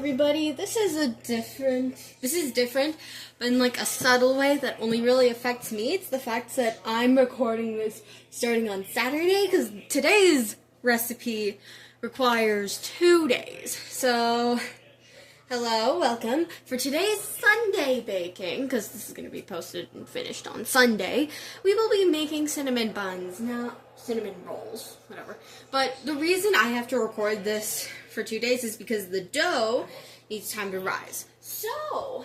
everybody. This is different, but in like a subtle way that only really affects me. It's the fact that I'm recording this starting on Saturday because today's recipe requires 2 days. So, hello, welcome. For today's Sunday baking, because this is going to be posted and finished on Sunday, we will be making cinnamon buns. Now, cinnamon rolls, whatever. But the reason I have to record this for 2 days is because the dough needs time to rise. So,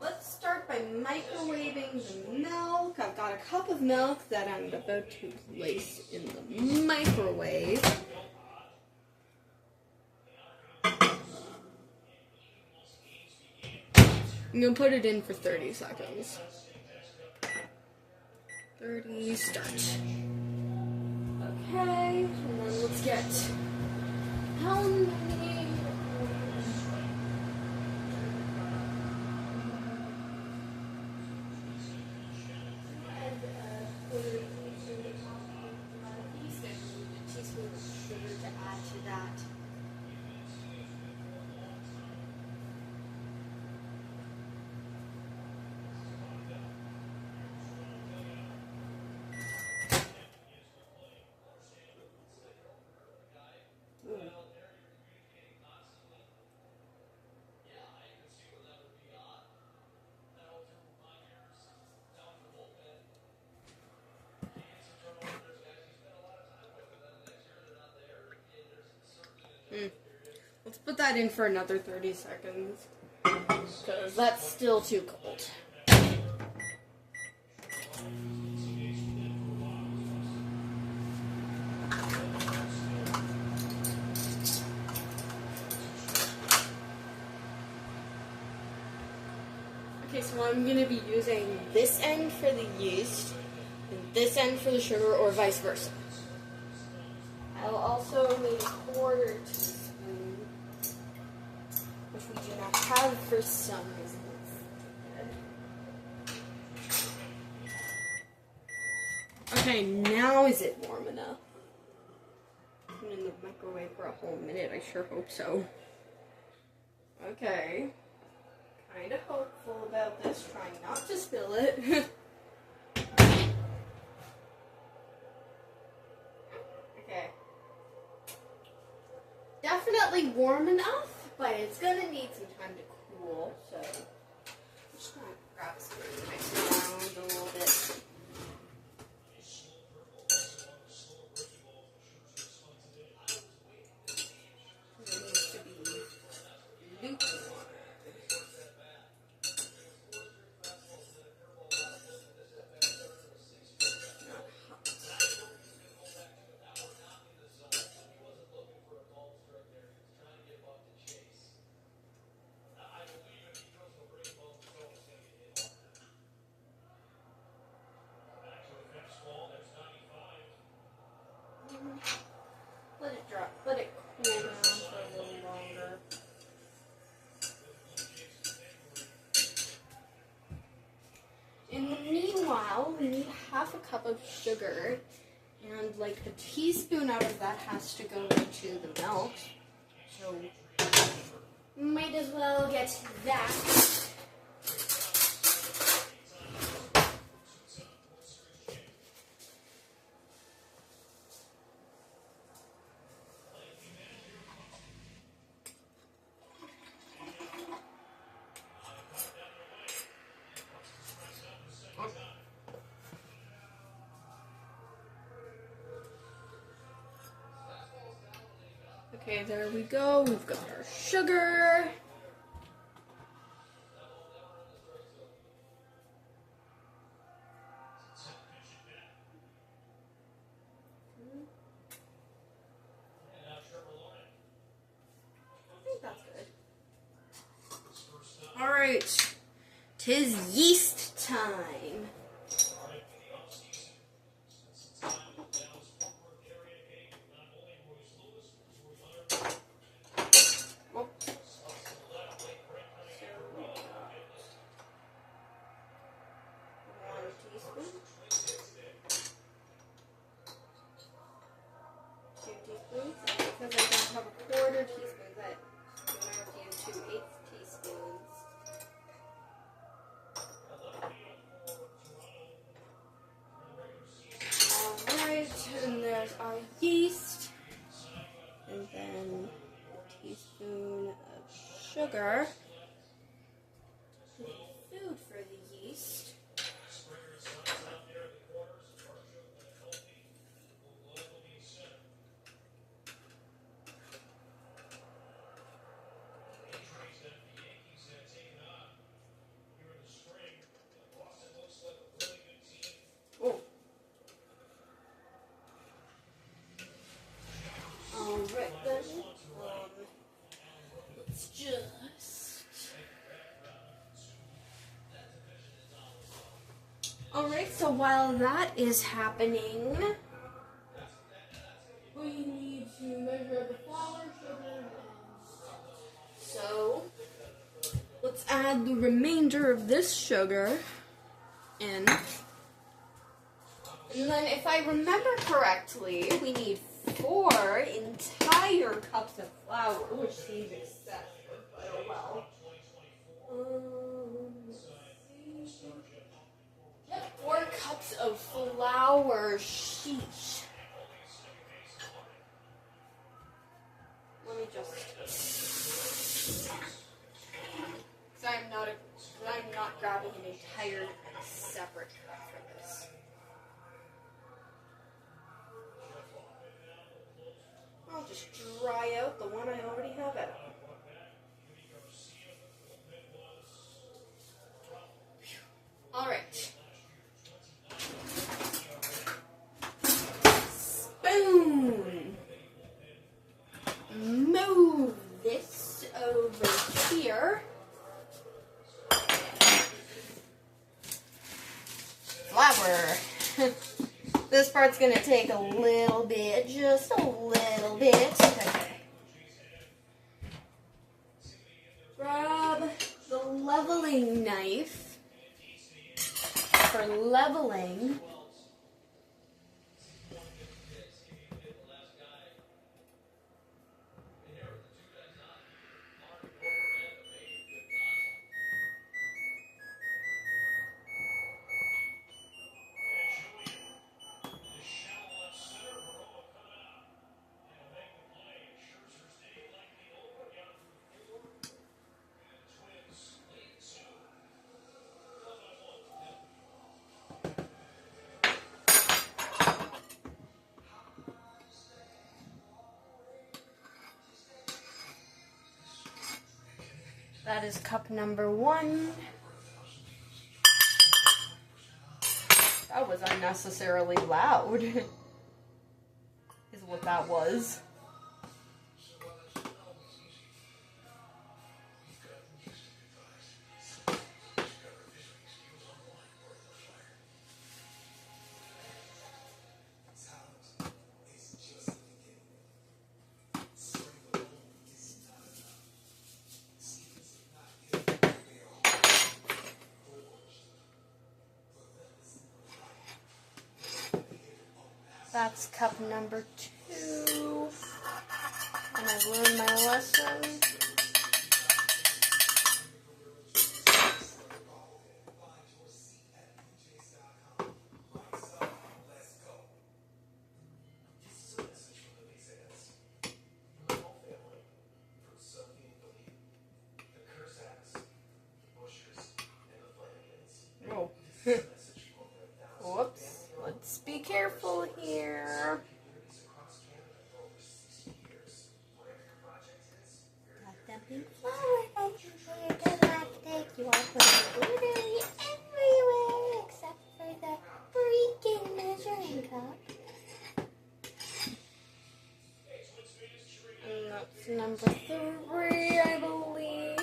let's start by microwaving the milk. I've got a cup of milk that I'm about to place in the microwave. I'm going to put it in for 30 seconds. 30, start. Okay, and then let's get how many... teaspoon of sugar to add to that. Let's put that in for another 30 seconds, because that's still too cold. Okay, so I'm going to be using this end for the yeast, and this end for the sugar, or vice versa. I'll also need a quarter teaspoon, which we do not have for some reason. Okay, now is it warm enough? Put it in the microwave for a whole minute, I sure hope so. Okay. Kind of hopeful about this, trying not to spill it. Okay. Definitely warm enough, but it's gonna need some time to cool, so I'm just gonna grab some and mix it around a little bit. It needs to be lukewarm. Let it cool down for a little longer. In the meanwhile, we need half a cup of sugar, and like a teaspoon out of that has to go into the milk. So, might as well get that. Okay, there we go. We've got our sugar. I think that's good. Alright. 'Tis yeast time. Because I don't have a quarter teaspoon, that sugar. Food for the yeast. Oh. Alright then. Let's just... Alright, so while that is happening, we need to measure the flour, sugar, and so let's add the remainder of this sugar in. And then if I remember correctly, we need 4 entire cups of flour, which seems excessive, but oh well. Yep, 4 cups of flour. Sheesh. Let me just. Because I'm not grabbing an entire separate cup for this. I'll just dry out the one I already have out. Alright. Spoon. Move this over here. Flour. This part's gonna take a little bit, just a little bit. Okay. Grab the leveling knife for leveling. That is cup number 1. That was unnecessarily loud, is what that was. That's cup number 2. And I've learned my lesson. Oh. Whoops. Let's be careful here. Dumping flour galactic. You are putting literally everywhere except for the freaking measuring cup. And that's number 3, I believe.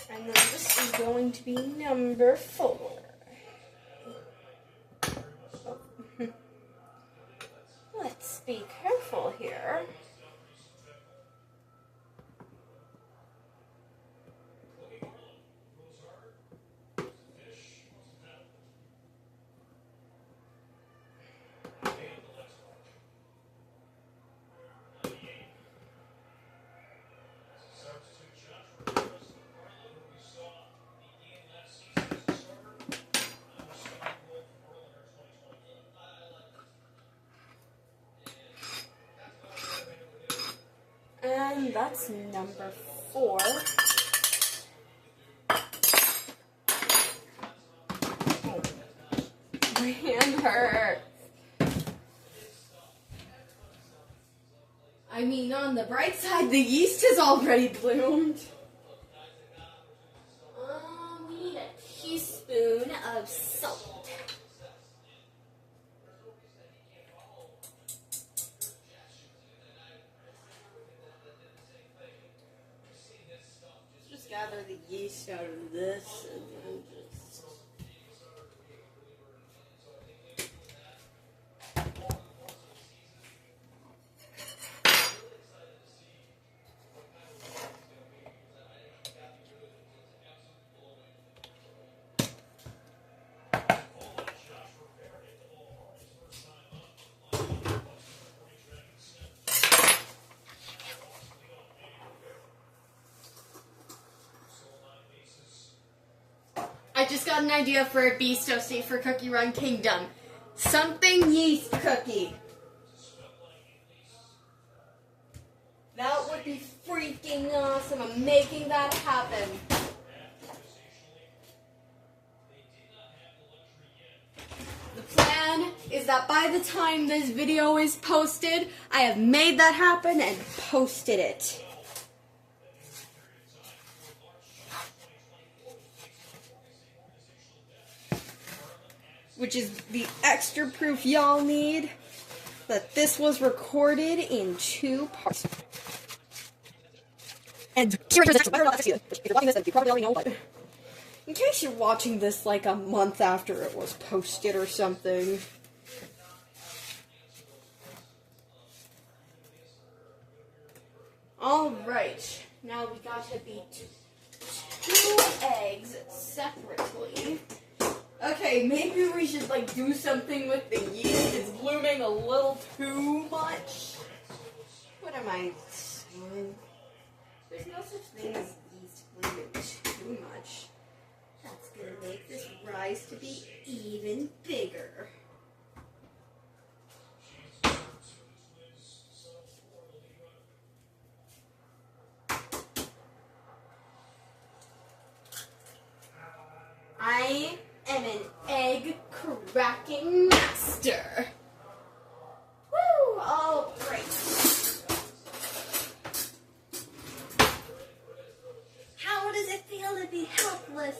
And then this is going to be number 4. Let's be careful here. that's number 4. Oh, my hand hurts. I mean, on the bright side, the yeast has already bloomed. We need a teaspoon of salt. Just gather the yeast out of this and then just... I just got an idea for a beast toasty for Cookie Run Kingdom. Something yeast cookie. That would be freaking awesome. I'm making that happen. The plan is that by the time this video is posted, I have made that happen and posted it. Which is the extra proof y'all need that this was recorded in 2 parts. And if you're watching this, then you probably already know, but in case you're watching this like a month after it was posted or something. Alright, now we gotta beat 2 eggs separately. Okay, maybe we should, like, do something with the yeast. It's blooming a little too much. What am I saying? There's no such thing as yeast blooming too much. That's gonna make this rise to be even bigger. I am an egg cracking master. Woo! All right. How does it feel to be helpless?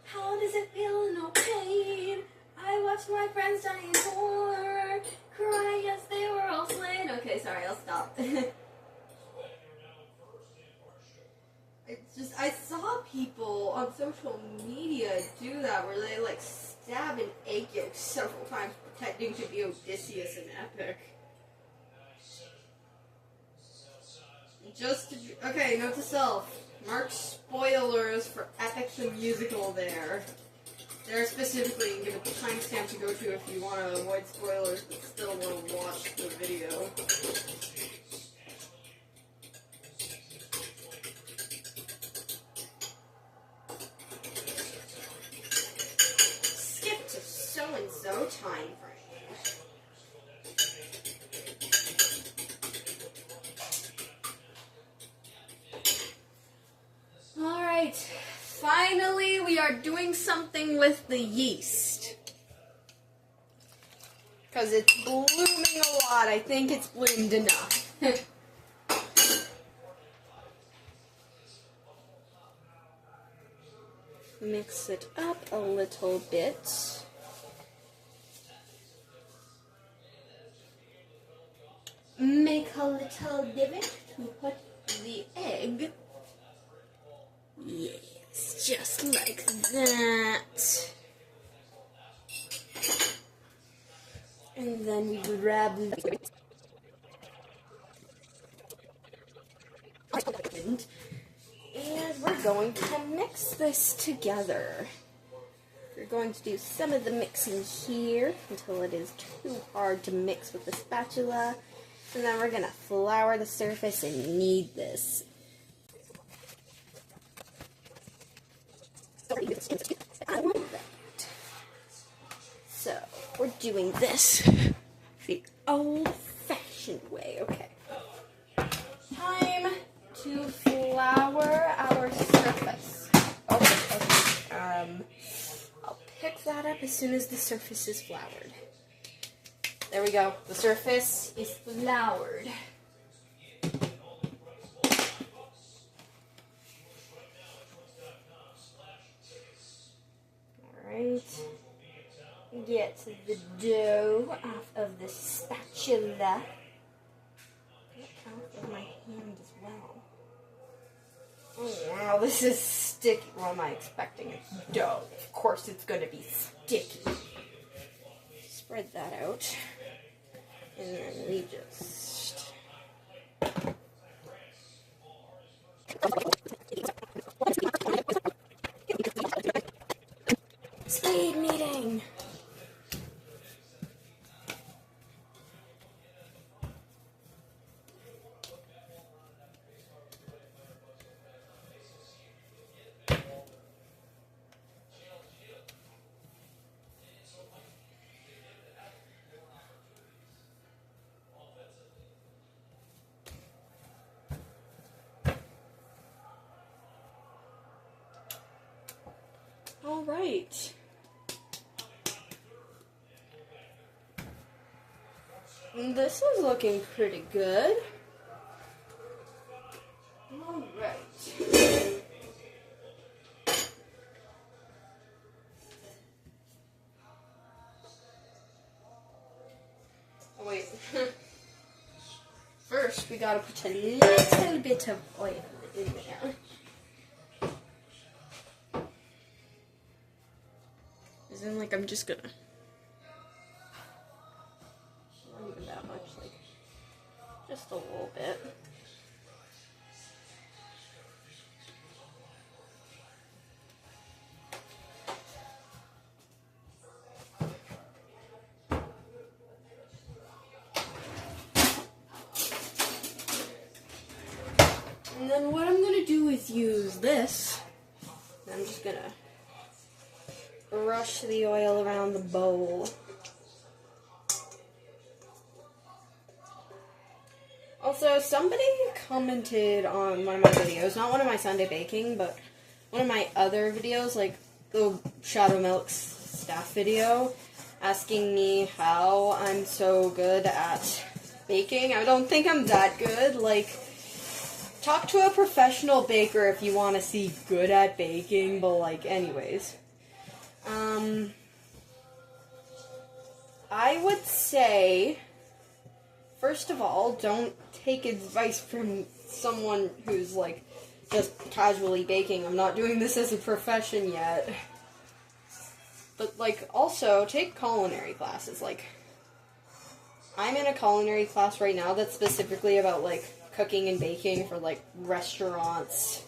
How does it feel in no pain? I watched my friends die in war, crying as they were all slain. Okay, sorry, I'll stop. It's just, I saw people on social media do that where they like stab an egg yolk several times pretending to be Odysseus in Epic. Just to, okay, note to self. Mark spoilers for Epic the Musical there. There specifically, and give it the timestamp to go to if you want to avoid spoilers but still want to watch the video. Skip to so-and-so time frame. Alright, finally we are doing something with the yeast. Because it's blooming a lot. I think it's bloomed enough. Mix it up a little bit. Make a little divot to put the egg. Yes, just like that. And then we grab the and we're going to mix this together. We're going to do some of the mixing here until it is too hard to mix with the spatula. And then we're going to flour the surface and knead this. So, we're doing this the old-fashioned way, okay. Time to that up as soon as the surface is floured. There we go. The surface is floured. Alright. Get the dough off of the spatula. Get off of my hand as well. Oh wow, this is sticky. What am I expecting? It's dough. Of course it's going to be sticky. Spread that out. And then we just... Speed meeting! All right. This is looking pretty good. All right. Oh, wait. First, we gotta put a little bit of oil in there. As in, like, I'm just gonna... Not even that much, like, just a little bit. And then what I'm gonna do is use this. I'm just gonna brush the oil around the bowl. Also, somebody commented on one of my videos, not one of my Sunday baking, but one of my other videos, like the Shadow Milk's staff video, asking me how I'm so good at baking. I don't think I'm that good. Like, talk to a professional baker if you want to see good at baking, but like, anyways. I would say, first of all, don't take advice from someone who's, like, just casually baking. I'm not doing this as a profession yet. But, like, also, take culinary classes. Like, I'm in a culinary class right now that's specifically about, like, cooking and baking for, like, restaurants.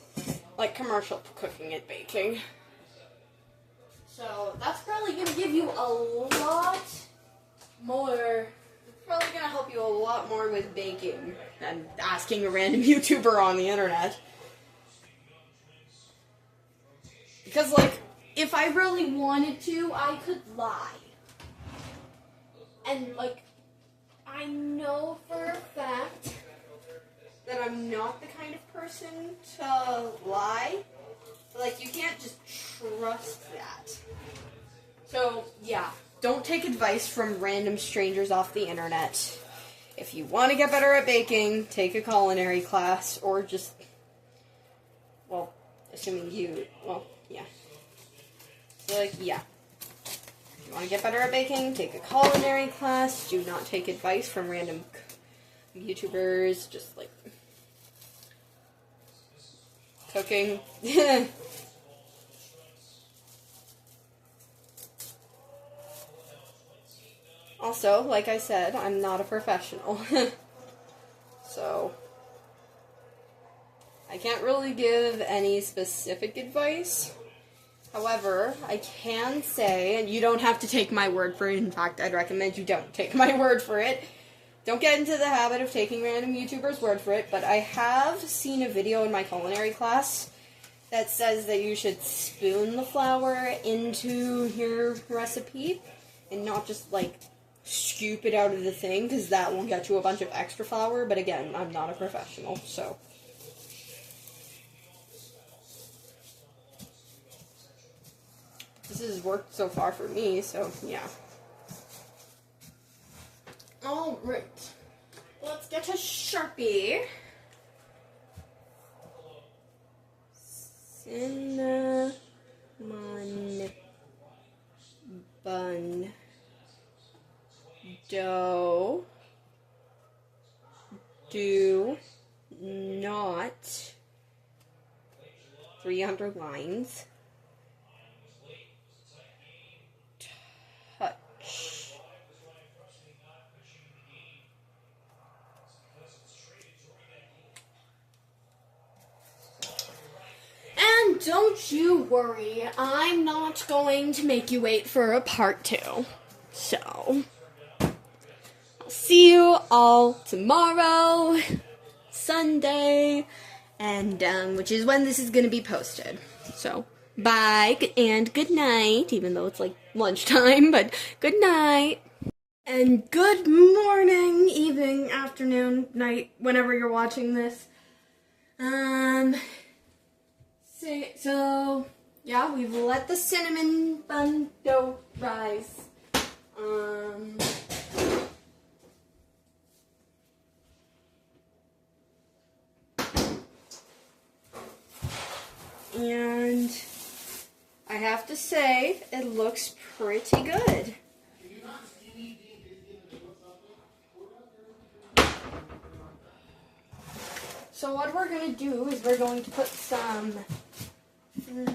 Like, commercial cooking and baking. So, that's probably going to give you a lot more... It's probably going to help you a lot more with baking than asking a random YouTuber on the internet. Because, like, if I really wanted to, I could lie. And, like, I know for a fact that I'm not the kind of person to lie. Like, you can't just trust that. So, yeah. Don't take advice from random strangers off the internet. If you want to get better at baking, take a culinary class, or just, well, assuming you, well, yeah. So, like, yeah. If you want to get better at baking, take a culinary class. Do not take advice from random YouTubers, just, like, cooking. Also, like I said, I'm not a professional. So, I can't really give any specific advice. However, I can say, and you don't have to take my word for it. In fact, I'd recommend you don't take my word for it. Don't get into the habit of taking random YouTubers' word for it, but I have seen a video in my culinary class that says that you should spoon the flour into your recipe and not just, like, scoop it out of the thing, because that will get you a bunch of extra flour. But again, I'm not a professional, so. This has worked so far for me, so yeah. Alright. Let's get a Sharpie. Cinnamon bun dough. Do not 300 lines touch and don't you worry, I'm not going to make you wait for a part 2. So I'll see you all tomorrow, Sunday, and which is when this is going to be posted. So bye and good night, even though it's like lunchtime, but good night. And good morning, evening, afternoon, night, whenever you're watching this. So yeah, we've let the cinnamon bun dough rise. And I have to say, it looks pretty good. So what we're going to do is we're going to put some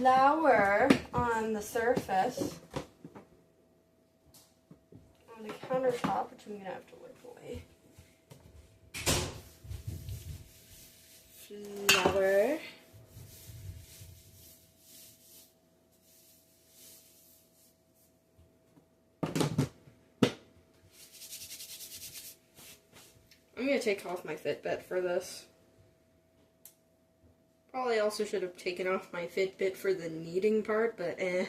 flour on the surface, on the countertop, which I'm going to have to wipe away. Flour. I'm going to take off my Fitbit for this. Probably also should have taken off my Fitbit for the kneading part, but eh.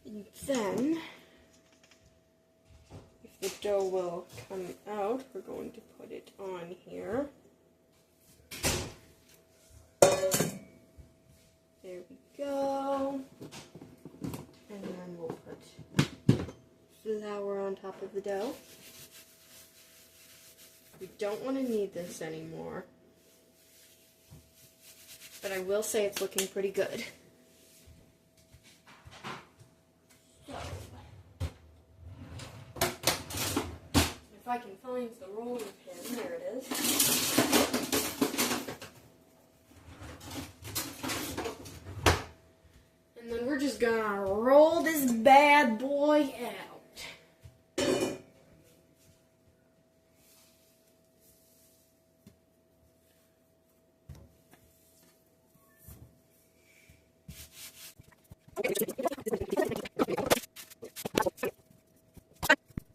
And then, if the dough will come out, we're going to put it on here. There we go. And then we'll put flour on top of the dough. We don't want to knead this anymore. But I will say it's looking pretty good. So, if I can find the rolling pin, there it is. And then we're just gonna roll this bad boy out.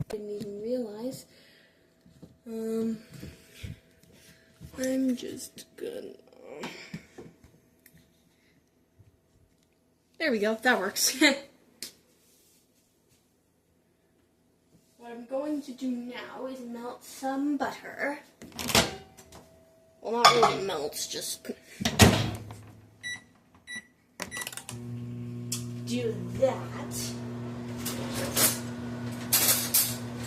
Didn't even realize. I'm just gonna... There we go, that works. What I'm going to do now is melt some butter. Well, not really melt, just do that.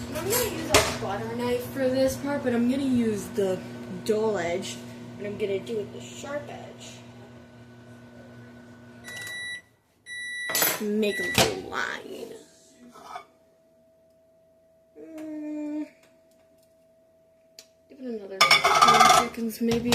And I'm going to use a butter knife for this part, but I'm going to use the dull edge, and I'm going to do it the sharp edge. Make a little line. Give it another 10 seconds, maybe.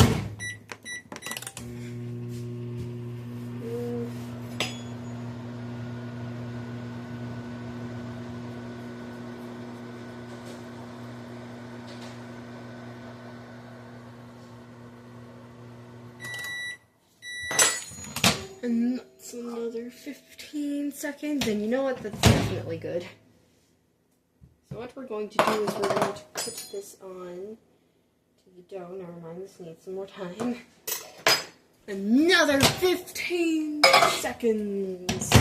And that's another 15 seconds, and you know what, that's definitely good. So what we're going to do is we're going to put this on to the dough. Never mind, this needs some more time. Another 15 seconds.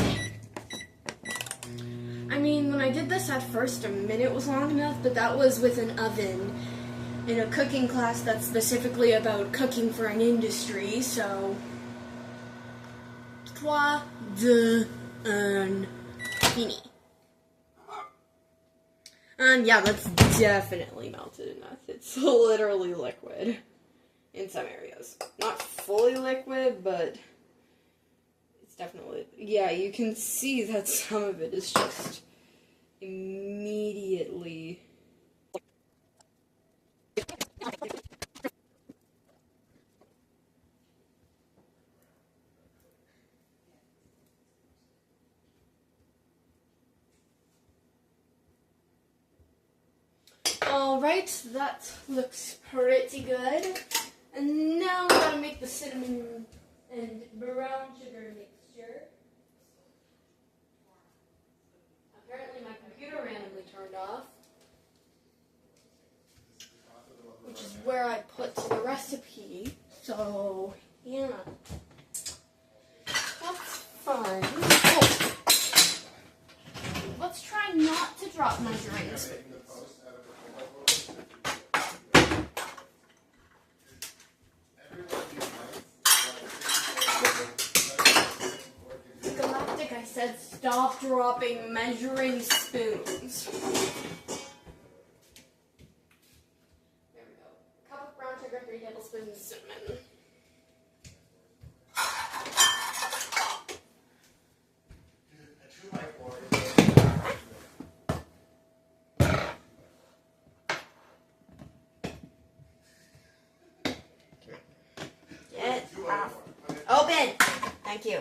I mean, when I did this at first, a minute was long enough, but that was with an oven in a cooking class that's specifically about cooking for an industry, so 3, 2, 1, fini. Yeah, that's definitely melted enough. It's literally liquid in some areas. Not fully liquid, but it's definitely, yeah, you can see that some of it is just immediately. Alright, that looks pretty good. And now I'm gonna make the cinnamon and brown sugar mixture. Apparently my computer randomly turned off, which is where I put the recipe. So, yeah. That's fun. Oh. Let's try not to drop measuring spoons. I said stop dropping measuring spoons. There we go. Cup of brown sugar, 3 tablespoons cinnamon. Get off. Open. Thank you.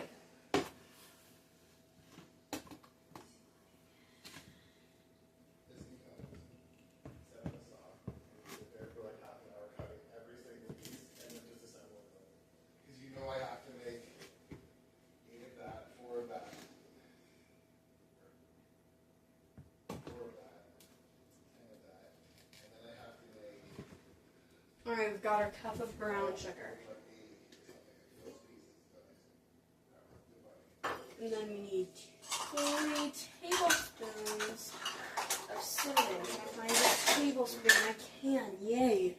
Alright, we've got our cup of brown sugar. And then we need 3 tablespoons of cinnamon. Can I find that tablespoon? I can. Yay.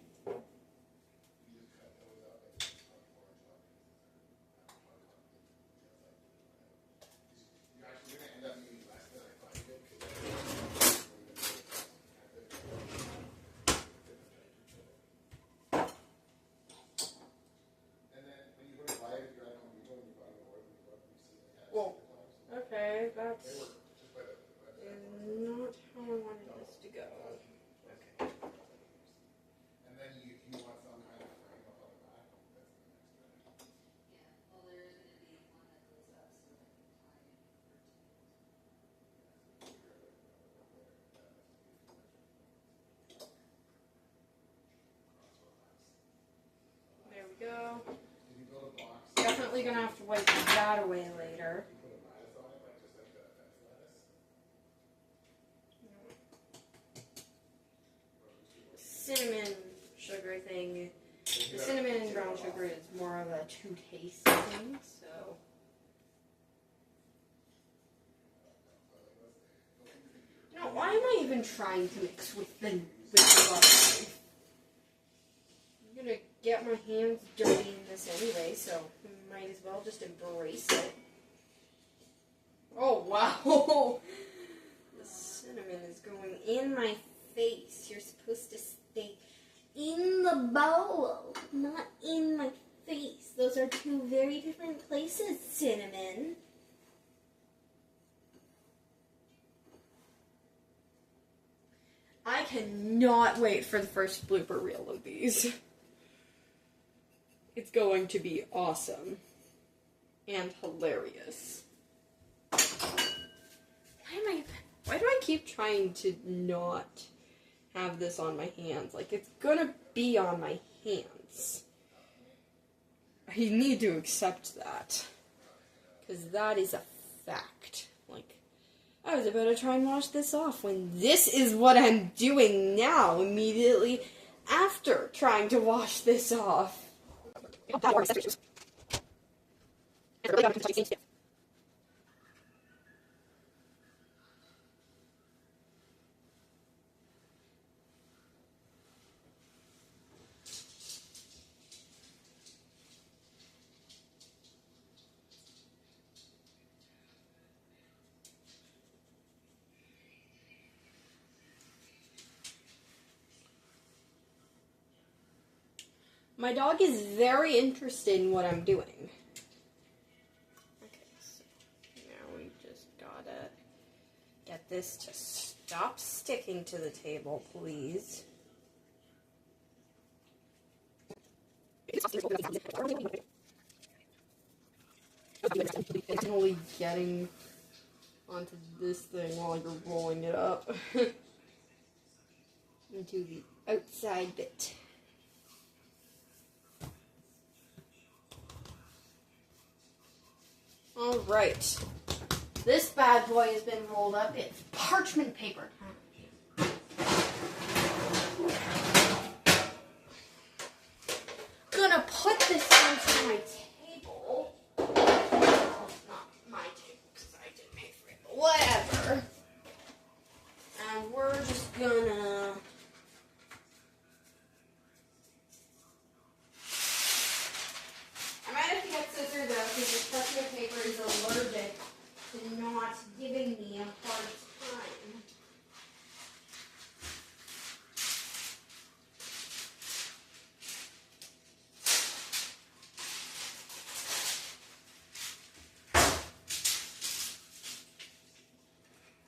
Whoa. Okay, that's not how I wanted this to go. Okay. And then you want some kind of frame up on the back. Yeah, well, there is going to be one that goes up so that you tie it. There we go. Definitely going to have to wipe that away later. Cinnamon sugar thing. The cinnamon and brown sugar is more of a to-taste thing, so. Now, why am I even trying to mix with the butter? I'm gonna get my hands dirty in this anyway, so might as well just embrace it. Oh, wow! The cinnamon is going in my face. You're supposed to stay in the bowl, not in my face. Those are 2 very different places, cinnamon. I cannot wait for the first blooper reel of these. It's going to be awesome and hilarious. Why do I keep trying to not have this on my hands? Like, it's gonna be on my hands. I need to accept that. Because that is a fact. Like, I was about to try and wash this off when this is what I'm doing now, immediately after trying to wash this off. My dog is very interested in what I'm doing. Okay, so now we just gotta get this to stop sticking to the table, please. Only getting onto this thing while you're rolling it up into the outside bit. Alright, this bad boy has been rolled up. It's parchment paper time. I'm gonna put this onto my table. Well, not my table, because I didn't pay for it, but whatever. And we're just gonna... I might have to get scissors though, because this parchment paper is allergic to not giving me a hard time.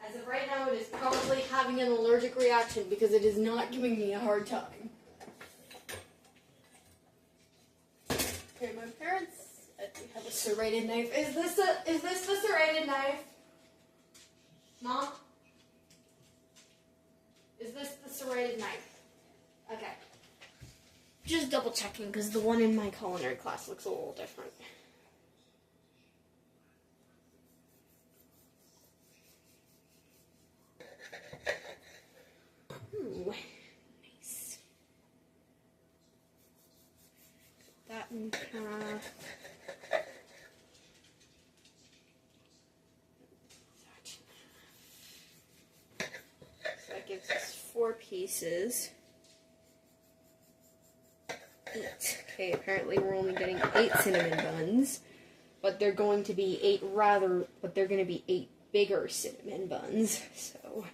As of right now, it is probably having an allergic reaction because it is not giving me a hard time. Okay, my parents, we have a serrated knife. Is this the serrated knife? Mom? Is this the serrated knife? Okay. Just double checking because the one in my culinary class looks a little different. Ooh, nice. That in half. So that gives us 4 pieces. 8. Okay, apparently we're only getting 8 cinnamon buns, but they're going to be 8 bigger cinnamon buns. So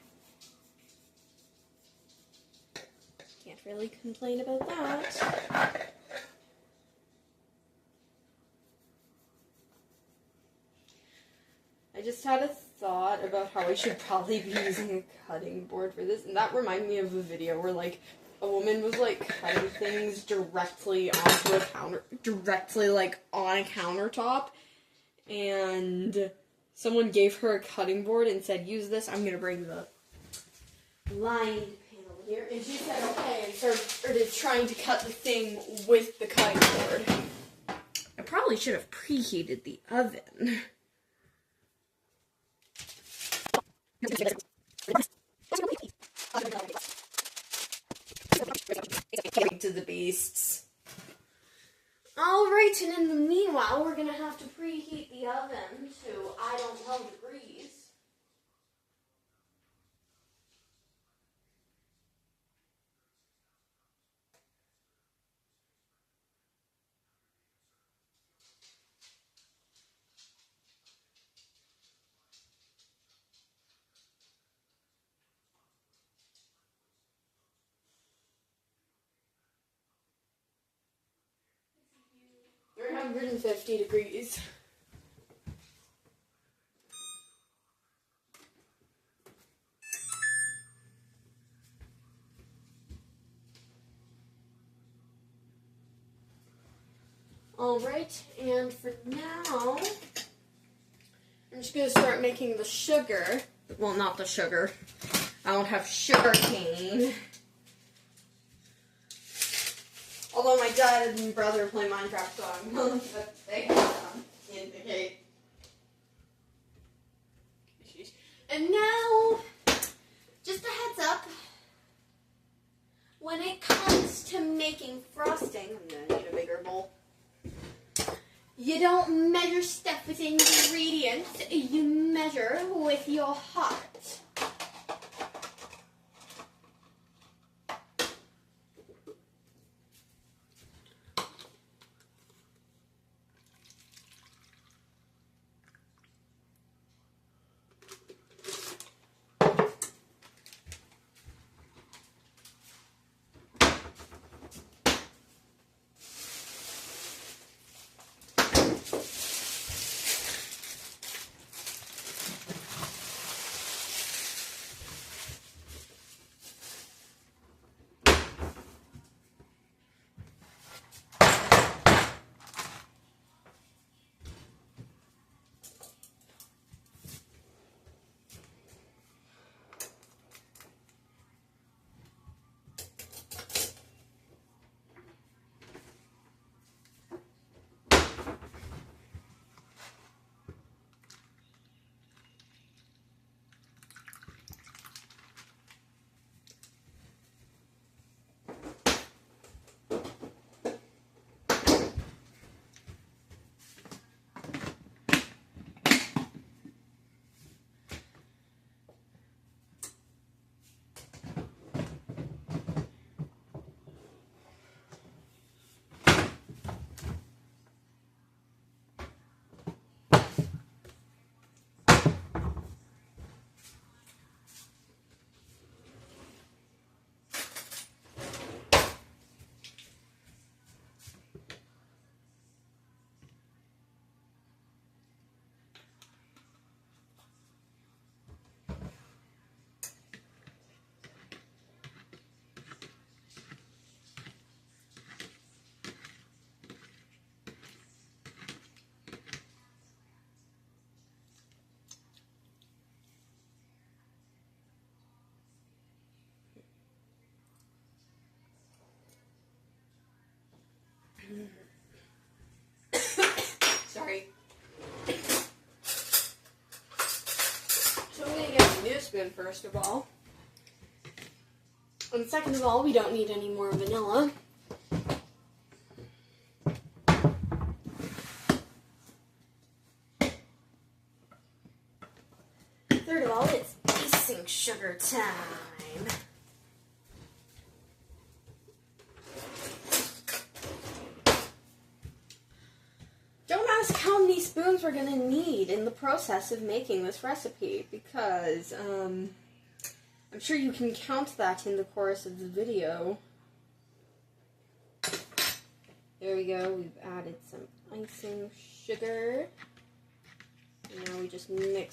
can't really complain about that. I just had a thought about how I should probably be using a cutting board for this, and that reminded me of a video where, like, a woman was, like, cutting things directly onto a on a countertop, and someone gave her a cutting board and said, use this, I'm gonna bring the lined panel here, and she said, okay, and started trying to cut the thing with the cutting board. I probably should have preheated the oven. To the beasts. Alright, and in the meanwhile, we're gonna have to preheat the oven to, I don't know, degrees. They're 150 degrees. Alright, and for now, I'm just going to start making the sugar. Well, not the sugar. I don't have sugar cane. Although my dad and brother play Minecraft, so I'm willing that they have some indicate. And now, just a heads up, when it comes to making frosting, I'm going to need a bigger bowl. You don't measure stuff with ingredients, you measure with your heart. tablespoon, first of all. And second of all, we don't need any more vanilla. Third of all, it's icing sugar time. Don't ask how many spoons we're going to need in the process of making this recipe, because I'm sure you can count that in the course of the video. There we go, we've added some icing sugar. And now we just mix.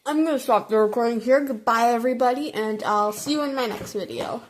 I'm going to stop the recording here. Goodbye, everybody, and I'll see you in my next video.